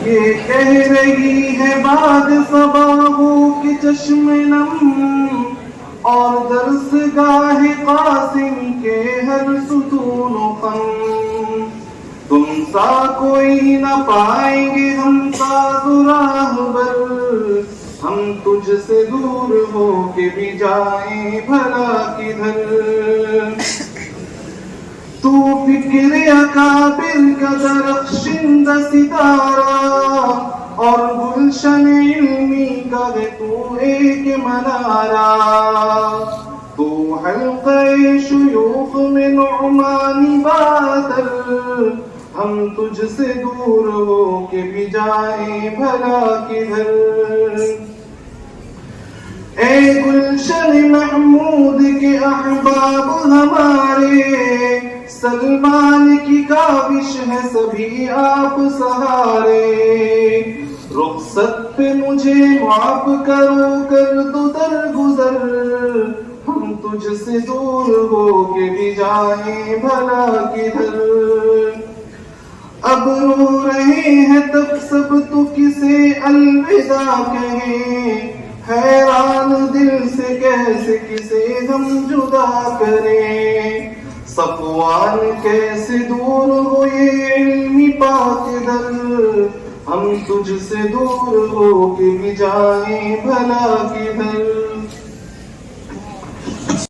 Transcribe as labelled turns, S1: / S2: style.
S1: یہ کہہ رہی ہے باد صباحوں کے چشم نم اور درس گاہ قاسم کے ہر ستون و خم. تم سا کوئی نہ پائیں گے ہم تاز راہبر، ہم تجھ سے دور ہو کے بھی جائیں بھلا کدھر. تو فکر اکابر کا درخشندہ ستارہ اور گلشن علمی کا ہے تو ایک منارہ. تو حلقہ شیوخ میں نعمانی بادل، ہم تجھ سے دور ہو کے بھی جائیں بھلا کدھر. اے گلشن محمود کے احباب ہمارے، سلمان کی کاوش ہے سبھی آپ سہارے. رخصت پہ مجھے معاف کرو کر دو درگزر، ہم تجھ سے دور ہو کے بھی جائیں بھلا کدھر. اب رو رہے ہیں تب سب تو کسے الوداع کہیں، حیران دل سے کیسے کسے ہم جدا کریں. صفوان کیسے دور ہو یہ علمی پاک در، ہم تجھ سے دور ہو کے بھی جائیں بھلا کدھر.